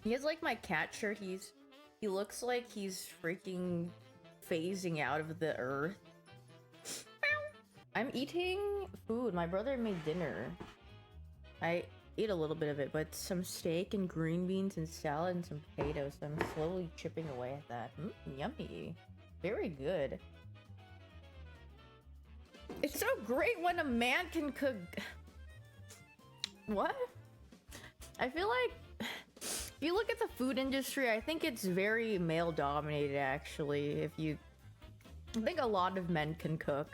He has like my cat shirt. He looks like he's freaking phasing out of the earth. I'm eating food. My brother made dinner. I ate a little bit of it, but some steak and green beans and salad and some potatoes. So I'm slowly chipping away at that. Yummy. Very good. It's so great when a man can cook. What? I feel like if you look at the food industry, I think it's very male dominated actually. I think a lot of men can cook.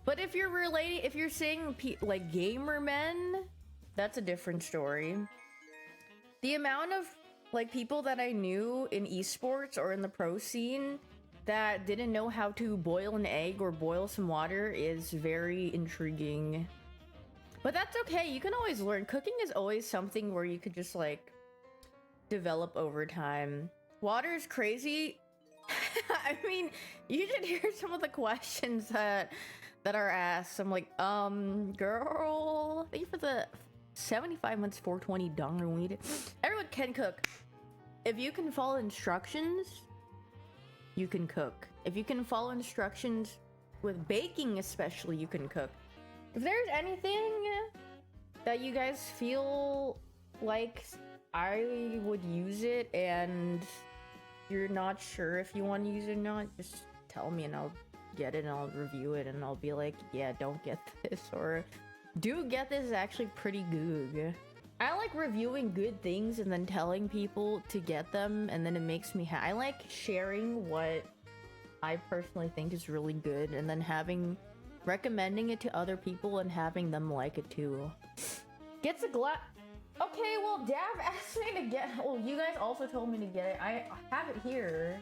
But if you're saying like gamer men, that's a different story. The amount of like people that I knew in esports or in the pro scene that didn't know how to boil an egg or boil some water is very intriguing. But that's okay, you can always learn. Cooking is always something where you could just like develop over time. Water is crazy. I mean, you should hear some of the questions that are asked. I'm like, girl, thank you for the 75 months 420 donger weed. Everyone can cook. If you can follow instructions, you can cook. If you can follow instructions with baking especially, you can cook. If there's anything that you guys feel like I would use it and you're not sure if you want to use it or not, just tell me and I'll get it and I'll review it and I'll be like, yeah, don't get this, or do get this, is actually pretty good. I like reviewing good things and then telling people to get them, and then it makes me I like sharing what I personally think is really good and then recommending it to other people and having them like it too. Gets a glass. Okay, well, Dav asked me to get. Well, you guys also told me to get it. I have it here.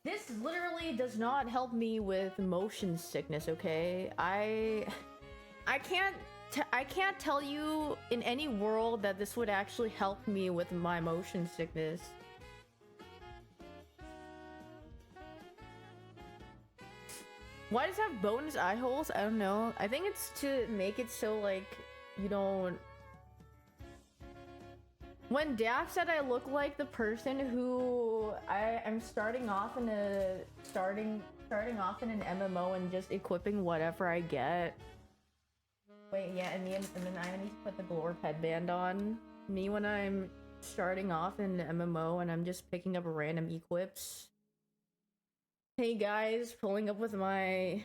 This literally does not help me with motion sickness, okay? I can't tell you in any world that this would actually help me with my motion sickness. Why does it have bonus eye holes? I don't know. I think it's to make it so like you don't. When Daff said I look like the person who I'm starting off in an MMO and just equipping whatever I get. Wait, yeah, and then I need to put the Glorp headband on. Me when I'm starting off in an MMO and I'm just picking up random equips. Hey guys, pulling up with my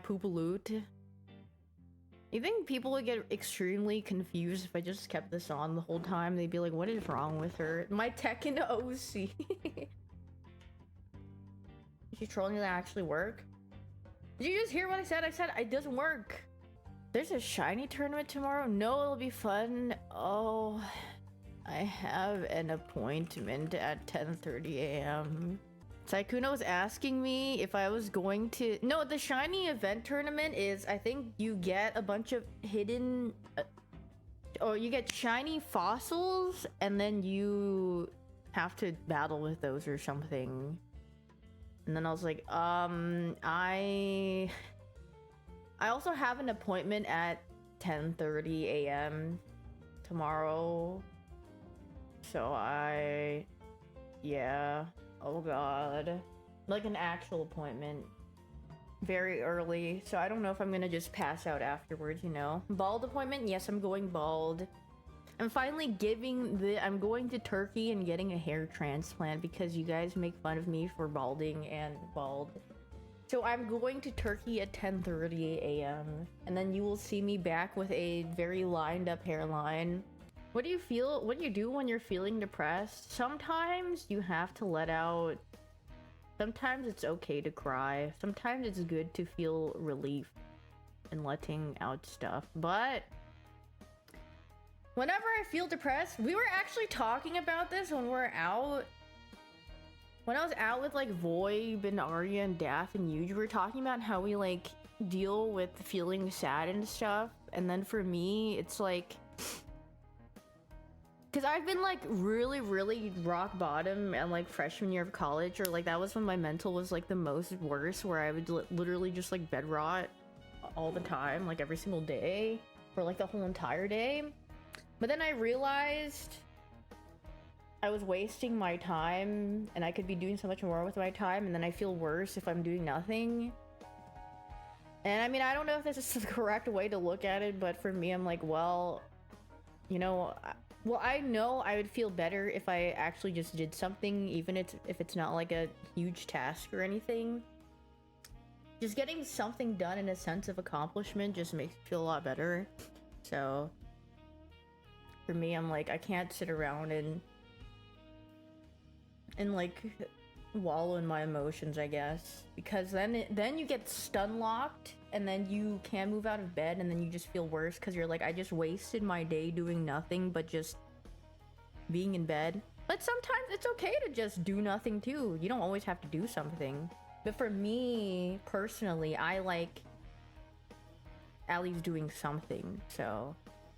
poop loot. You think people would get extremely confused if I just kept this on the whole time? They'd be like, what is wrong with her? My Tekken OC. Is she trolling? That actually work? Did you just hear what I said? I said it doesn't work. There's a shiny tournament tomorrow? No, it'll be fun. Oh, I have an appointment at 10:30 a.m. Saikuno was asking me if I was going to... No, the shiny event tournament is, I think you get a bunch of hidden... or you get shiny fossils, and then you have to battle with those or something. And then I was like, I also have an appointment at 10:30 a.m. tomorrow. So yeah. Oh god. Like an actual appointment. Very early. So I don't know if I'm gonna just pass out afterwards, you know. Bald appointment? Yes, I'm going bald. I'm finally I'm going to Turkey and getting a hair transplant because you guys make fun of me for balding and bald. So I'm going to Turkey at 10:30 a.m. and then you will see me back with a very lined up hairline. What do you do when you're feeling depressed? Sometimes you have to let out. Sometimes it's okay to cry. Sometimes it's good to feel relief and letting out stuff. But whenever I feel depressed, we were actually talking about this when we're out. When I was out with like Voib and Arya and Daff and Yuge, we were talking about how we like deal with feeling sad and stuff. And then for me, it's like, because I've been like really rock bottom and like freshman year of college, or like that was when my mental was like the most worst, where I would literally just like bed rot all the time, like every single day for like the whole entire day. But then I realized I was wasting my time and I could be doing so much more with my time, and then I feel worse if I'm doing nothing. And I mean, I don't know if this is the correct way to look at it, but for me, I'm like, well, you know, well, I know I would feel better if I actually just did something, even if it's not like a huge task or anything. Just getting something done in a sense of accomplishment just makes me feel a lot better. So for me, I'm like, I can't sit around and like wallow in my emotions, I guess, because then you get stun locked and then you can't move out of bed, and then you just feel worse because you're like, I just wasted my day doing nothing but just being in bed. But sometimes it's okay to just do nothing too. You don't always have to do something. But for me personally, I like at least doing something. So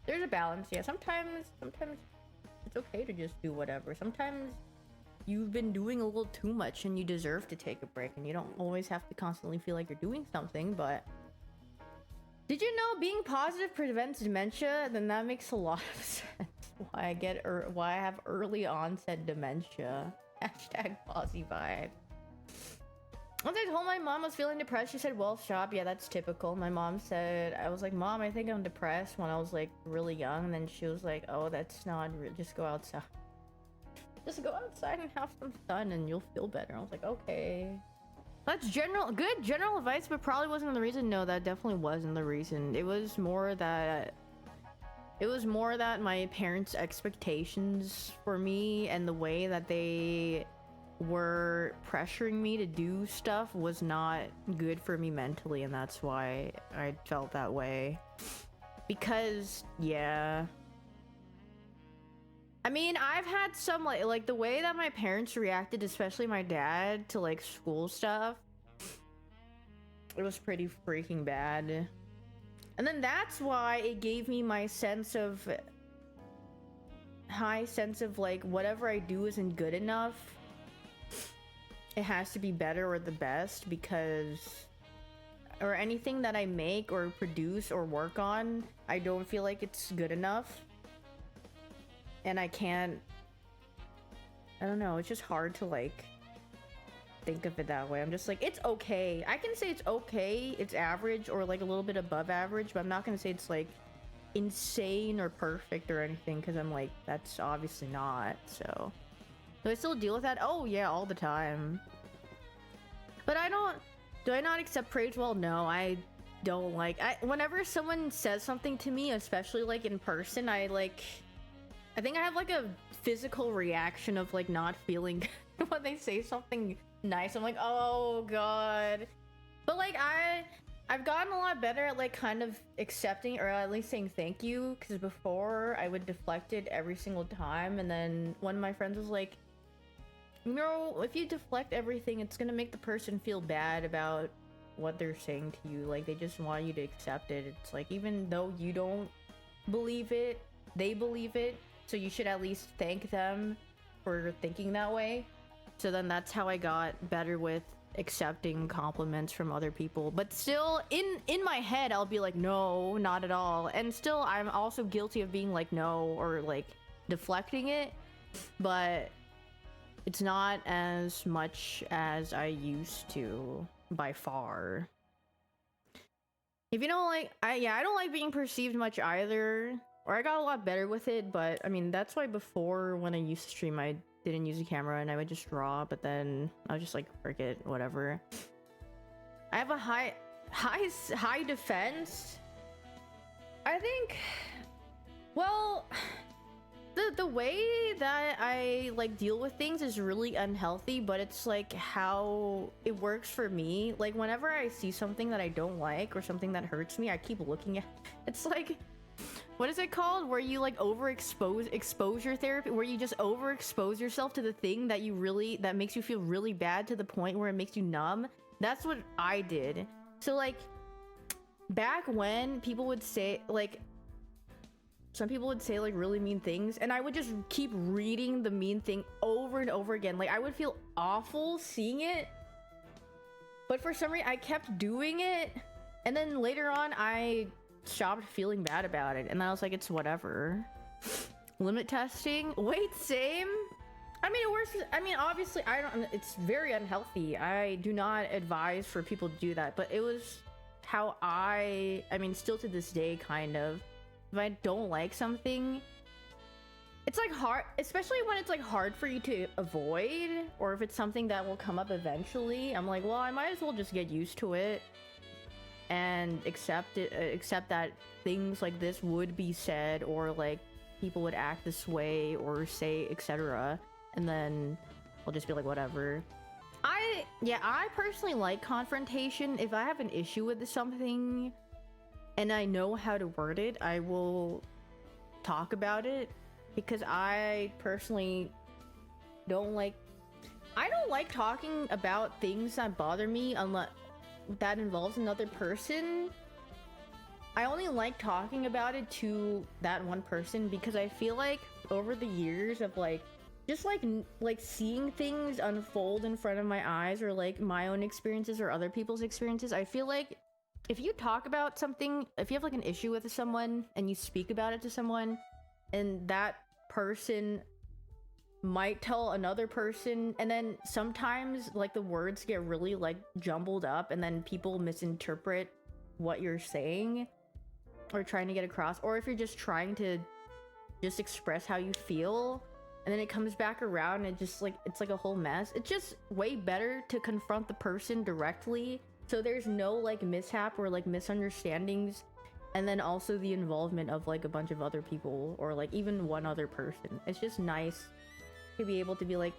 there's a balance. Yeah, sometimes it's okay to just do whatever. Sometimes you've been doing a little too much and you deserve to take a break, and you don't always have to constantly feel like you're doing something. But did you know being positive prevents dementia? Then that makes a lot of sense. Why I have early onset dementia. Hashtag Posy vibe. Once I told my mom I was feeling depressed, she said, well, stop. Yeah, that's typical. My mom said, I was like, Mom, I think I'm depressed, when I was like really young. And then she was like, oh, that's not real. Just go outside. Just go outside and have some sun and you'll feel better. I was like, okay. That's good general advice, but probably wasn't the reason. No, that definitely wasn't the reason. It was more that my parents' expectations for me and the way that they were pressuring me to do stuff was not good for me mentally, and that's why I felt that way. Because, yeah. I mean, I've had some, like the way that my parents reacted, especially my dad, to like school stuff, it was pretty freaking bad. And then that's why it gave me my high sense of like, whatever I do isn't good enough. It has to be better or the best, or anything that I make or produce or work on, I don't feel like it's good enough. And I don't know, it's just hard to like think of it that way. I'm just like, it's okay. I can say it's okay, it's average or like a little bit above average, but I'm not gonna say it's like insane or perfect or anything, because I'm like, that's obviously not. So do I still deal with that? Oh yeah, all the time. But do I not accept praise? Well, no, I don't. Like, whenever someone says something to me, especially like in person, I think I have like a physical reaction of like not feeling when they say something nice. I'm like, oh god. But like I've gotten a lot better at like kind of accepting, or at least saying thank you, because before I would deflect it every single time, and then one of my friends was like, you know, if you deflect everything, it's gonna make the person feel bad about what they're saying to you. Like, they just want you to accept it. It's like, even though you don't believe it, they believe it, so you should at least thank them for thinking that way. So then that's how I got better with accepting compliments from other people. But still, in my head, I'll be like, no, not at all. And still, I'm also guilty of being like, no, or like deflecting it. But it's not as much as I used to, by far. If you don't like, I don't like being perceived much either. Or I got a lot better with it, but I mean, that's why before, when I used to stream, I didn't use a camera and I would just draw, but then I was just like, frick it, whatever. I have a high defense. I think, well, the way that I like deal with things is really unhealthy, but it's like how it works for me. Like, whenever I see something that I don't like or something that hurts me, I keep looking at. It's like, what is it called, where you like exposure therapy, where you just overexpose yourself to the thing that makes you feel really bad, to the point where it makes you numb. That's what I did. So like, back when people would say, like, some people would say like really mean things, and I would just keep reading the mean thing over and over again. Like, I would feel awful seeing it, but for some reason I kept doing it, and then later on I stopped feeling bad about it, and I was like, it's whatever. Limit testing? Wait, same? I mean, it works. I mean, obviously, I don't. It's very unhealthy. I do not advise for people to do that. But it was how I mean, still to this day, kind of. If I don't like something, it's like hard, especially when it's like hard for you to avoid, or if it's something that will come up eventually. I'm like, well, I might as well just get used to it and accept it. Accept that things like this would be said, or like people would act this way, or say, etc. And then I'll just be like, whatever. I personally like confrontation. If I have an issue with something and I know how to word it, I will talk about it, because I personally don't like talking about things that bother me unless that involves another person. I only like talking about it to that one person because I feel like over the years of like just like seeing things unfold in front of my eyes, or like my own experiences or other people's experiences, I feel like if you talk about something, if you have like an issue with someone and you speak about it to someone, and that person might tell another person, and then sometimes like the words get really like jumbled up, and then people misinterpret what you're saying or trying to get across, or if you're just trying to just express how you feel, and then it comes back around and just like it's like a whole mess. It's just way better to confront the person directly, so there's no like mishap or like misunderstandings, and then also the involvement of like a bunch of other people, or like even one other person. It's just nice to be able to be like,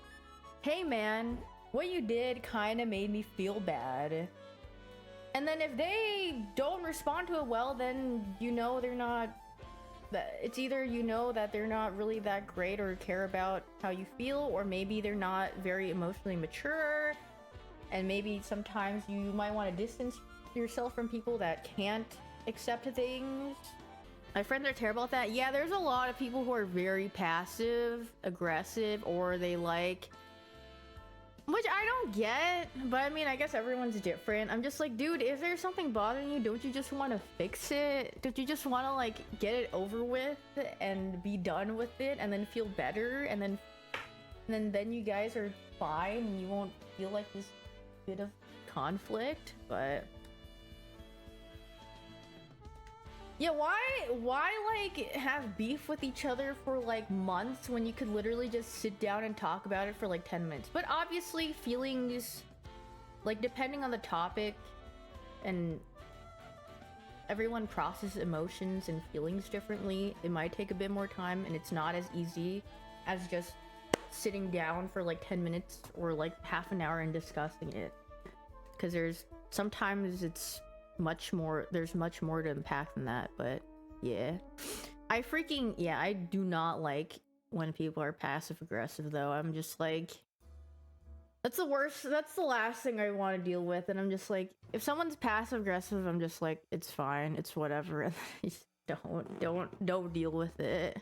hey man, what you did kind of made me feel bad. And then if they don't respond to it well, then you know they're not, it's either you know that they're not really that great or care about how you feel, or maybe they're not very emotionally mature, and maybe sometimes you might want to distance yourself from people that can't accept things. My friends are terrible at that. Yeah, there's a lot of people who are very passive aggressive, or they like, which I don't get, but I mean, I guess everyone's different. I'm just like, dude, if there's something bothering you, don't you just want to fix it? Don't you just want to like get it over with and be done with it, and then feel better, and then you guys are fine and you won't feel like this bit of conflict? But yeah, why like have beef with each other for like months when you could literally just sit down and talk about it for like 10 minutes? But obviously feelings, like depending on the topic, and everyone processes emotions and feelings differently, it might take a bit more time, and it's not as easy as just sitting down for like 10 minutes or like half an hour and discussing it. Because sometimes it's there's much more to unpack than that. But yeah, I do not like when people are passive aggressive though. I'm just like, that's the worst, that's the last thing I want to deal with. And I'm just like, if someone's passive aggressive, I'm just like, it's fine, it's whatever, and just don't deal with it.